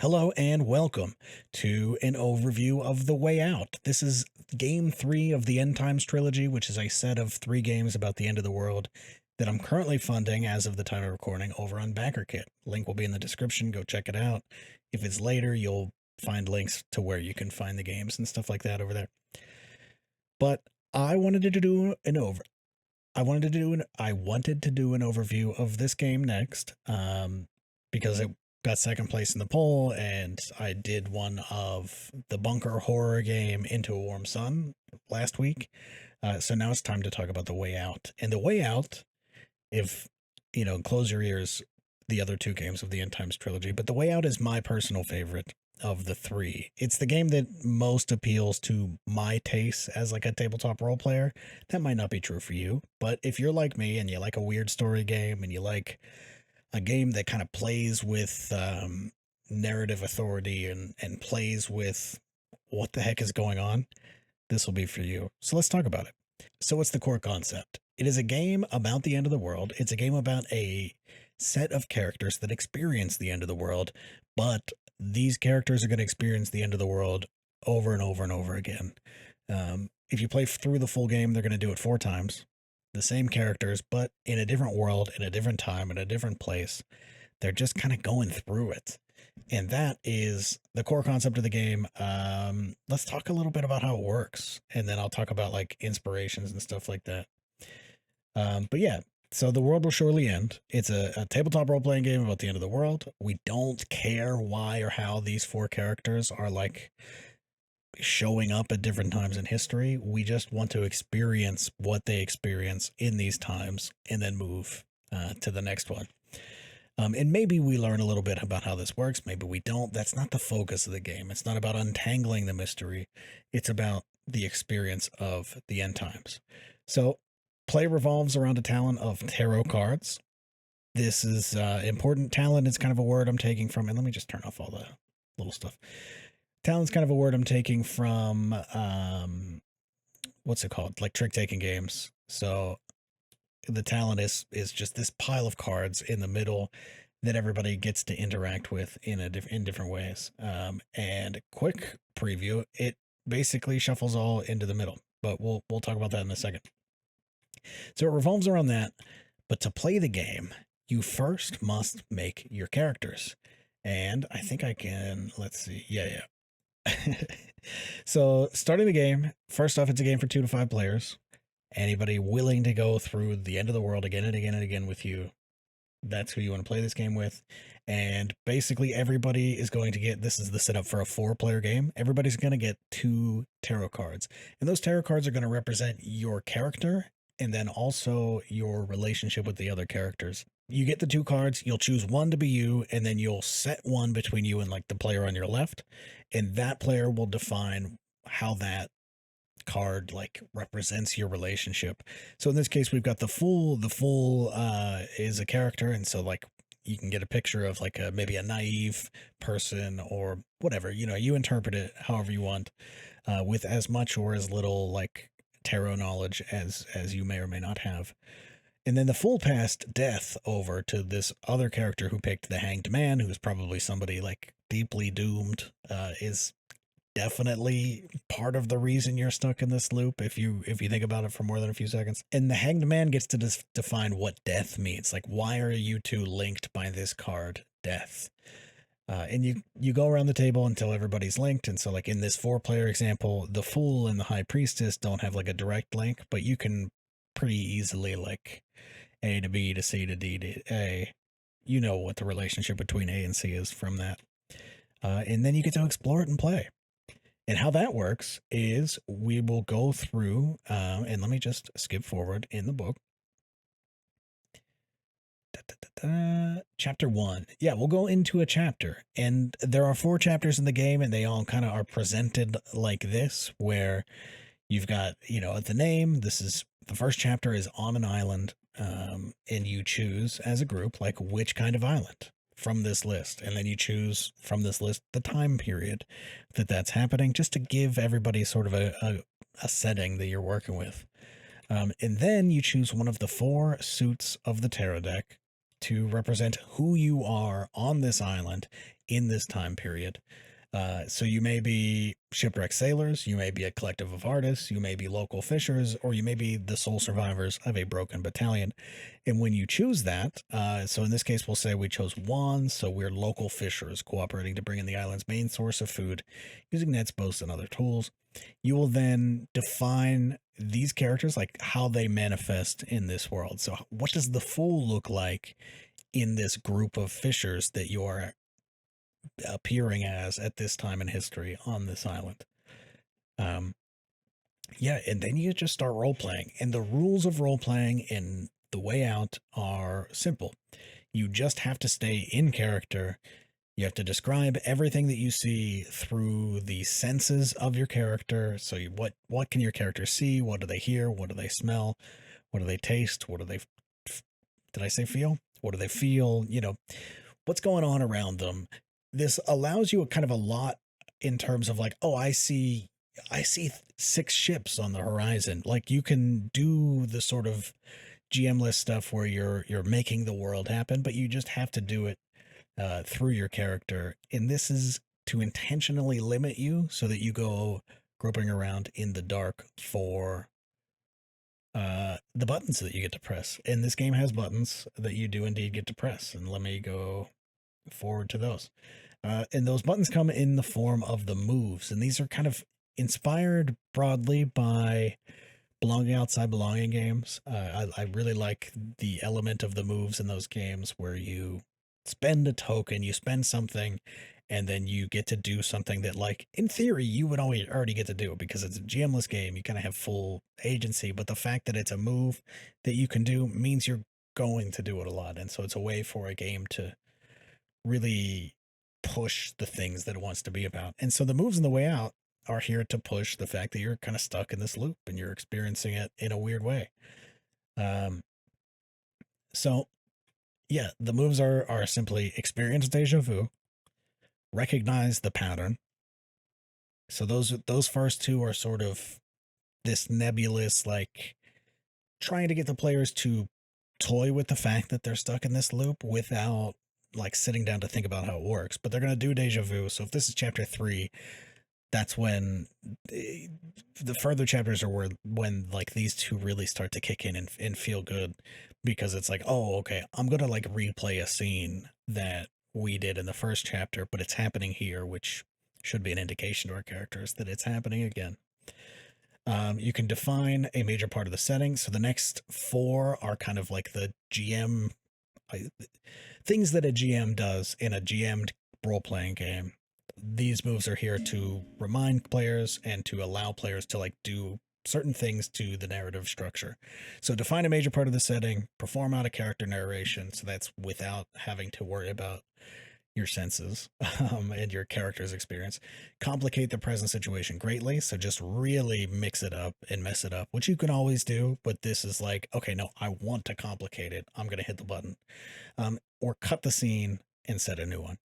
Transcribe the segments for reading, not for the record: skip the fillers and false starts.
Hello and welcome to an overview of The Way Out. This is game 3 of the End Times trilogy, which is a set of 3 games about the end of the world that I'm currently funding as of the time of recording over on BackerKit. Link will be in the description. Go check it out. If it's later, you'll find links to where you can find the games and stuff like that over there. But I wanted to do an over. I wanted to do an overview of this game next, because it got second place in the poll, and I did one of the bunker horror game Into a Warm Sun last week. So now it's time to talk about The Way Out. And The Way Out, if close your ears, the other 2 games of the End Times trilogy, but The Way Out is my personal favorite of the 3. It's the game that most appeals to my taste as like a tabletop role player. That might not be true for you, but if you're like me and you like a weird story game and you like a game that kind of plays with narrative authority and plays with what the heck is going on, this will be for you. So let's talk about it. So what's the core concept? It is a game about the end of the world. It's a game about a set of characters that experience the end of the world, but these characters are going to experience the end of the world over and over and over again. If you play through the full game, they're going to do it 4 times. The same characters, but in a different world, in a different time, in a different place. They're just kind of going through it. And that is the core concept of the game. Let's talk a little bit about how it works, and then I'll talk about like inspirations and stuff like that. But yeah, so the world will surely end. It's a tabletop role-playing game about the end of the world. We don't care why or how these 4 characters are like showing up at different times in history. We just want to experience what they experience in these times and then move to the next one. And maybe we learn a little bit about how this works. Maybe we don't. That's not the focus of the game. It's not about untangling the mystery. It's about the experience of the end times. So play revolves around a talent of tarot cards. This is important. Talent is kind of a word I'm taking from, and let me just turn off all the little stuff. Talent's kind of a word I'm taking from, what's it called? Like trick-taking games. So the talent is just this pile of cards in the middle that everybody gets to interact with in different ways. And quick preview, it basically shuffles all into the middle, but we'll talk about that in a second. So it revolves around that, but to play the game, you first must make your characters. And I think I can, let's see. Yeah. So starting the game, first off, it's a game for 2 to 5 players. Anybody willing to go through the end of the world again and again and again with you, that's who you want to play this game with. And basically everybody is going to get, this is the setup for a 4-player game. Everybody's going to get 2 tarot cards. And those tarot cards are going to represent your character and then also your relationship with the other characters. You get the 2 cards, you'll choose one to be you, and then you'll set one between you and like the player on your left. And that player will define how that card like represents your relationship. So in this case, we've got the fool. The fool is a character, and so like you can get a picture of like maybe a naive person or whatever. You interpret it however you want, with as much or as little like tarot knowledge as you may or may not have. And then the fool passed death over to this other character who picked the hanged man, who's probably somebody like deeply doomed, is definitely part of the reason you're stuck in this loop if you think about it for more than a few seconds. And the hanged man gets to define what death means. Like, why are you 2 linked by this card, death? And you go around the table until everybody's linked. And so like in this 4-player example, the fool and the high priestess don't have like a direct link, but you can pretty easily like A to B to C to D to A. You know what the relationship between A and C is from that. And then you get to explore it and play. And how that works is we will go through, and let me just skip forward in the book. Chapter 1. Yeah, we'll go into a chapter. And there are 4 chapters in the game, and they all kind of are presented like this, where you've got, the name. This is the first chapter is on an island, and you choose as a group, like which kind of island from this list. And then you choose from this list the time period that's happening, just to give everybody sort of a setting that you're working with. And then you choose one of the 4 suits of the tarot deck to represent who you are on this island in this time period. So you may be shipwrecked sailors, you may be a collective of artists, you may be local fishers, or you may be the sole survivors of a broken battalion. And when you choose that, so in this case, we'll say we chose wands, so we're local fishers cooperating to bring in the island's main source of food using nets, boats, and other tools. You will then define these characters, like how they manifest in this world. So, what does the Fool look like in this group of fishers that you are appearing as at this time in history on this island? Um, yeah, and then you just start role playing, and the rules of role playing in The Way Out are simple. You just have to stay in character. You have to describe everything that you see through the senses of your character. So, what can your character see? What do they hear? What do they smell? What do they taste? What do they? Did I say feel? What do they feel? What's going on around them. This allows you a kind of a lot in terms of like, oh, I see 6 ships on the horizon. Like you can do the sort of GM-less stuff where you're making the world happen, but you just have to do it through your character. And this is to intentionally limit you so that you go groping around in the dark for the buttons that you get to press. And this game has buttons that you do indeed get to press. And let me go forward to those. And those buttons come in the form of the moves. And these are kind of inspired broadly by belonging outside belonging games. I really like the element of the moves in those games where you spend a token, you spend something, and then you get to do something that, like, in theory, you would already get to do because it's a GM-less game. You kind of have full agency, but the fact that it's a move that you can do means you're going to do it a lot. And so it's a way for a game to really push the things that it wants to be about. And so the moves in The Way Out are here to push the fact that you're kind of stuck in this loop and you're experiencing it in a weird way. So yeah, the moves are simply experience deja vu, recognize the pattern. So those first two are sort of this nebulous, like trying to get the players to toy with the fact that they're stuck in this loop without like sitting down to think about how it works. But they're going to do deja vu. So if this is chapter 3, that's when the further chapters are when like these two really start to kick in and feel good, because it's like, oh, okay, I'm gonna like replay a scene that we did in the first chapter, but it's happening here, which should be an indication to our characters that it's happening again. You can define a major part of the setting. So the next 4 are kind of like the GM things that a GM does in a GM'd role-playing game. These moves are here to remind players and to allow players to like do certain things to the narrative structure. So define a major part of the setting, perform out a character narration. So that's without having to worry about your senses and your character's experience. Complicate the present situation greatly. So just really mix it up and mess it up, which you can always do. But this is like, okay, no, I want to complicate it. I'm going to hit the button. Or cut the scene and set a new one.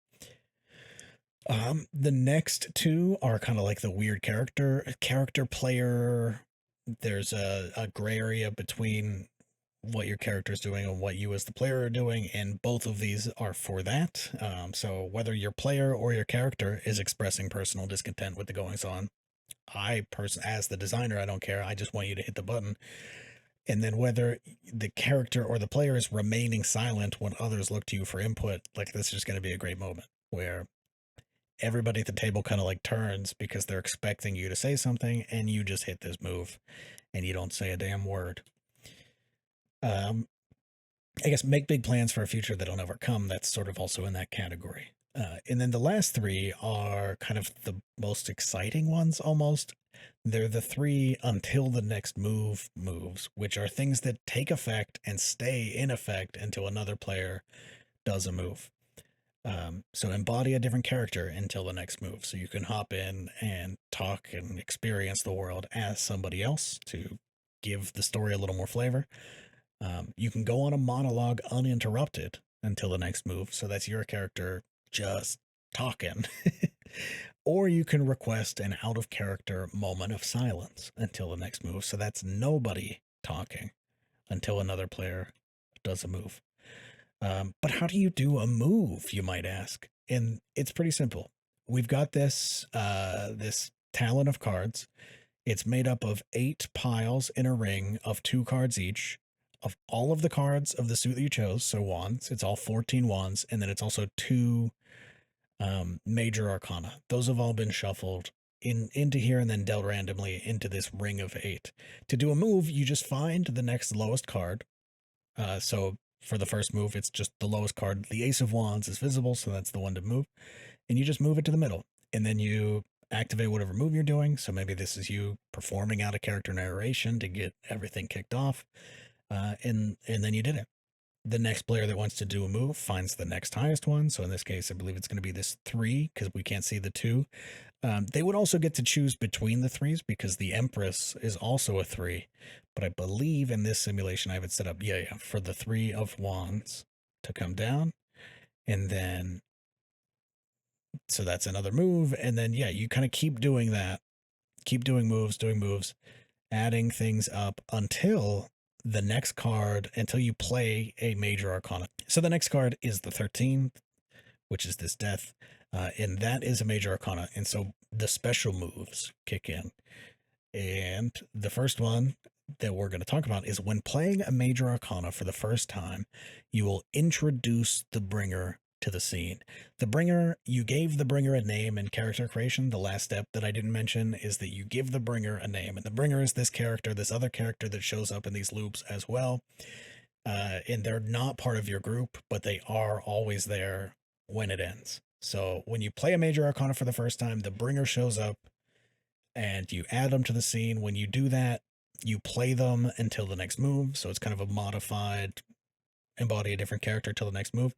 The next 2 are kind of like the weird character player. There's a gray area between what your character is doing and what you as the player are doing, and both of these are for that. So whether your player or your character is expressing personal discontent with the goings on, as the designer, I don't care. I just want you to hit the button. And then whether the character or the player is remaining silent when others look to you for input, like this is just going to be a great moment where everybody at the table kind of like turns because they're expecting you to say something, and you just hit this move and you don't say a damn word. I guess make big plans for a future that don't ever come. That's sort of also in that category. And then the last 3 are kind of the most exciting ones almost. They're the 3 until the next move moves, which are things that take effect and stay in effect until another player does a move. So embody a different character until the next move. So you can hop in and talk and experience the world as somebody else to give the story a little more flavor. You can go on a monologue uninterrupted until the next move. So that's your character just talking. Or you can request an out of character moment of silence until the next move. So that's nobody talking until another player does a move. But how do you do a move, you might ask? And it's pretty simple. We've got this talon of cards. It's made up of 8 piles in a ring of 2 cards each, of all of the cards of the suit that you chose. So wands, it's all 14 wands, and then it's also 2 major arcana. Those have all been shuffled into here and then dealt randomly into this ring of 8. To do a move, you just find the next lowest card. So for the first move, it's just the lowest card. The Ace of Wands is visible, so that's the one to move. And you just move it to the middle. And then you activate whatever move you're doing. So maybe this is you performing out a character narration to get everything kicked off. And then you did it. The next player that wants to do a move finds the next highest one. So in this case, I believe it's going to be this 3 because we can't see the 2. They would also get to choose between the 3s because the Empress is also a 3. But I believe in this simulation I have it set up, for the 3 of Wands to come down. And then, so that's another move. And then, you kind of keep doing that. Keep doing moves, adding things up until the next card, until you play a major arcana. So the next card is the 13, which is this death. And that is a major arcana. And so the special moves kick in. And the first one that we're going to talk about is when playing a major arcana for the first time, you will introduce the bringer to the scene. The bringer, you gave the bringer a name in character creation. The last step that I didn't mention is that you give the bringer a name. And the bringer is this character, this other character that shows up in these loops as well. And they're not part of your group, but they are always there when it ends. So when you play a major arcana for the first time, the bringer shows up and you add them to the scene. When you do that, you play them until the next move. So it's kind of a modified, embody a different character till the next move.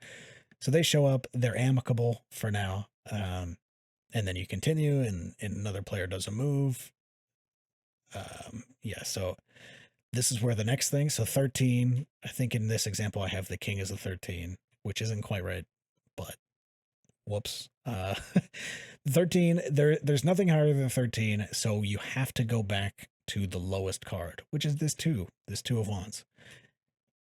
So they show up, they're amicable for now. And then you continue and another player does a move. So this is where the next thing. So 13, I think in this example, I have the king as a 13, which isn't quite right, but whoops. 13, there's nothing higher than 13. So you have to go back to the lowest card, which is this 2 of wands.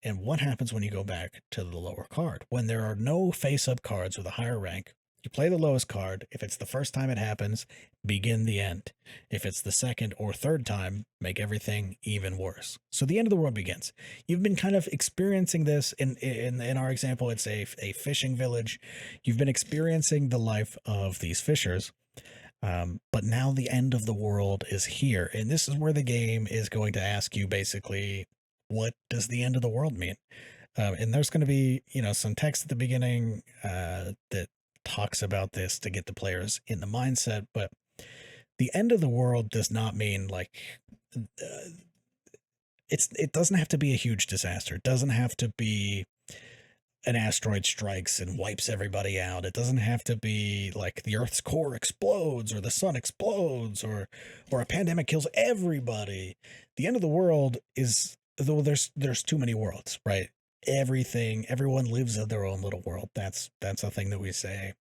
And what happens when you go back to the lower card? When there are no face-up cards with a higher rank, you play the lowest card. If it's the first time it happens, begin the end. If it's the second or third time, make everything even worse. So the end of the world begins. You've been kind of experiencing this. In our example, it's a fishing village. You've been experiencing the life of these fishers. But now the end of the world is here. And this is where the game is going to ask you basically, what does the end of the world mean? And there's going to be, some text at the beginning that talks about this to get the players in the mindset. But the end of the world does not mean like it doesn't have to be a huge disaster. It doesn't have to be an asteroid strikes and wipes everybody out. It doesn't have to be like the Earth's core explodes or the sun explodes or a pandemic kills everybody. The end of the world is, though there's too many worlds, right? Everyone lives in their own little world. That's a thing that we say.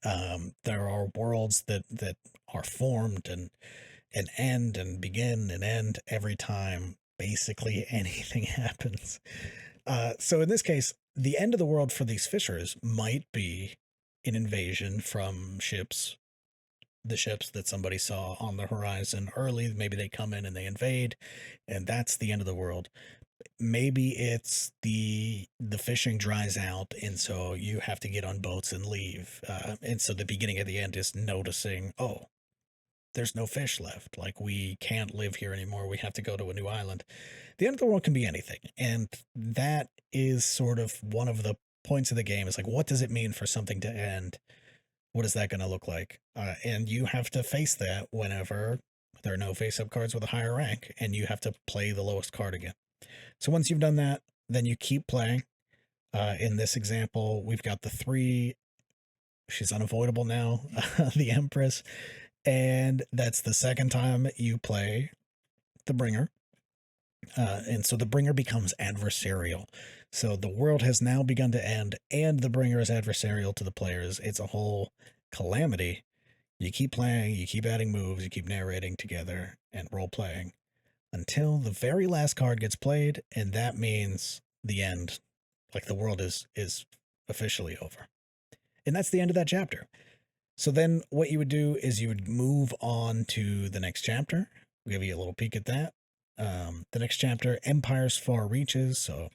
There are worlds that are formed and end and begin and end every time basically anything happens. So in this case, the end of the world for these fishers might be an invasion from ships, the ships that somebody saw on the horizon early. Maybe they come in and they invade, and that's the end of the world. Maybe it's the fishing dries out, and so you have to get on boats and leave. And so the beginning of the end is noticing, oh, there's no fish left. Like, we can't live here anymore. We have to go to a new island. The end of the world can be anything. And that is sort of one of the points of the game, is like, what does it mean for something to end? What is that going to look like? And you have to face that whenever there are no face-up cards with a higher rank, and you have to play the lowest card again. So once you've done that, then you keep playing. In this example, we've got the 3. She's unavoidable now, the Empress. And that's the second time you play the bringer. And so the bringer becomes adversarial. So the world has now begun to end, and the bringer is adversarial to the players. It's a whole calamity. You keep playing, you keep adding moves, you keep narrating together and role-playing until the very last card gets played, and that means the end. Like, the world is officially over. And that's the end of that chapter. So then what you would do is you would move on to the next chapter. I'll give you a little peek at that. The next chapter, Empire's Far Reaches. So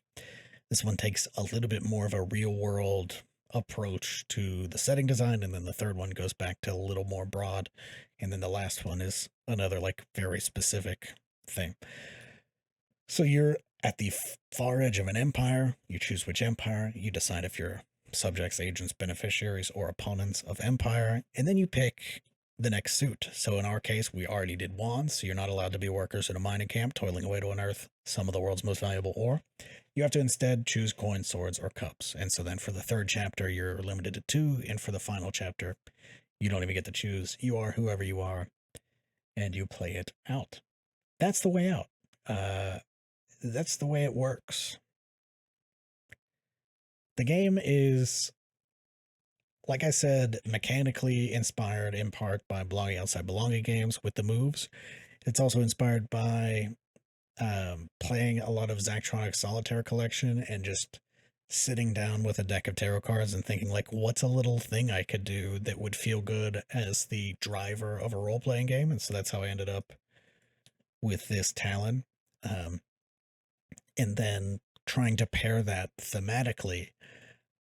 this one takes a little bit more of a real world approach to the setting design. And then the third one goes back to a little more broad. And then the last one is another like very specific thing. So you're at the far edge of an empire. You choose which empire. You decide if you're subjects, agents, beneficiaries, or opponents of empire. And then you pick the next suit. So in our case, we already did wands. So you're not allowed to be workers in a mining camp toiling away to unearth some of the world's most valuable ore. You have to instead choose coins, swords, or cups. And so then for the third chapter, you're limited to 2. And for the final chapter, you don't even get to choose. You are whoever you are, and you play it out. That's the way out. That's the way it works. The game is, like I said, mechanically inspired in part by Belonging Outside Belonging games with the moves. It's also inspired by playing a lot of Zachtronics Solitaire Collection and just sitting down with a deck of tarot cards and thinking, like, what's a little thing I could do that would feel good as the driver of a role-playing game? And so that's how I ended up with this Talon. And then trying to pair that thematically,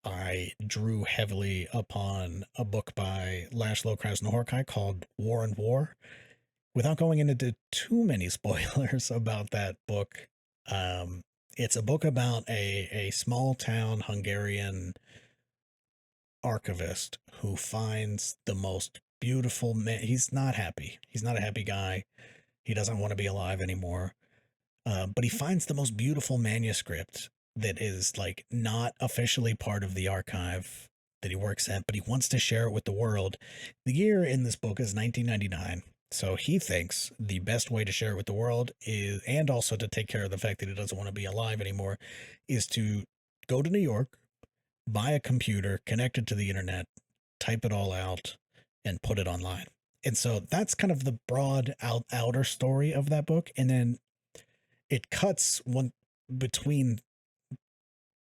I drew heavily upon a book by Laszlo Krasnohorkai called War and War. Without going into too many spoilers about that book, it's a book about a small town Hungarian archivist who finds the most beautiful man. He's not happy. He's not a happy guy. He doesn't want to be alive anymore. But he finds the most beautiful manuscript that is like not officially part of the archive that he works at, but he wants to share it with the world. The year in this book is 1999. So he thinks the best way to share it with the world is, and also to take care of the fact that he doesn't want to be alive anymore, is to go to New York, buy a computer, connect it to the internet, type it all out, and put it online. And so that's kind of the broad outer story of that book. And then it cuts one between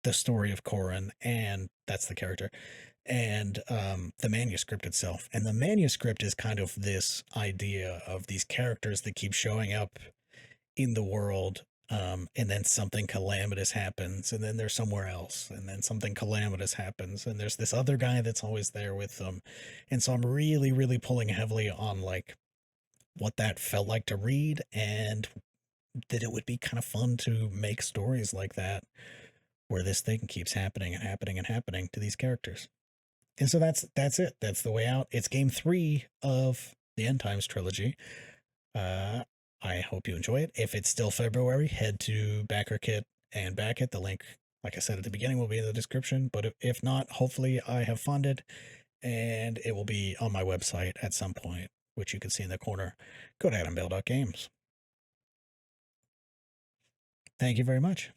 the story of Corin, and that's the character, and the manuscript itself. And the manuscript is kind of this idea of these characters that keep showing up in the world, and then something calamitous happens, and then they're somewhere else, and then something calamitous happens, and there's this other guy that's always there with them. And so I'm really, really pulling heavily on like what that felt like to read, and that it would be kind of fun to make stories like that where this thing keeps happening and happening and happening to these characters. And so that's it. That's the way out. It's game 3 of the End Times trilogy. I hope you enjoy it. If it's still February, head to BackerKit and back it. The link, like I said at the beginning, will be in the description. But if not, hopefully I have funded, and it will be on my website at some point, which you can see in the corner. Go to AdamBale.games. Thank you very much.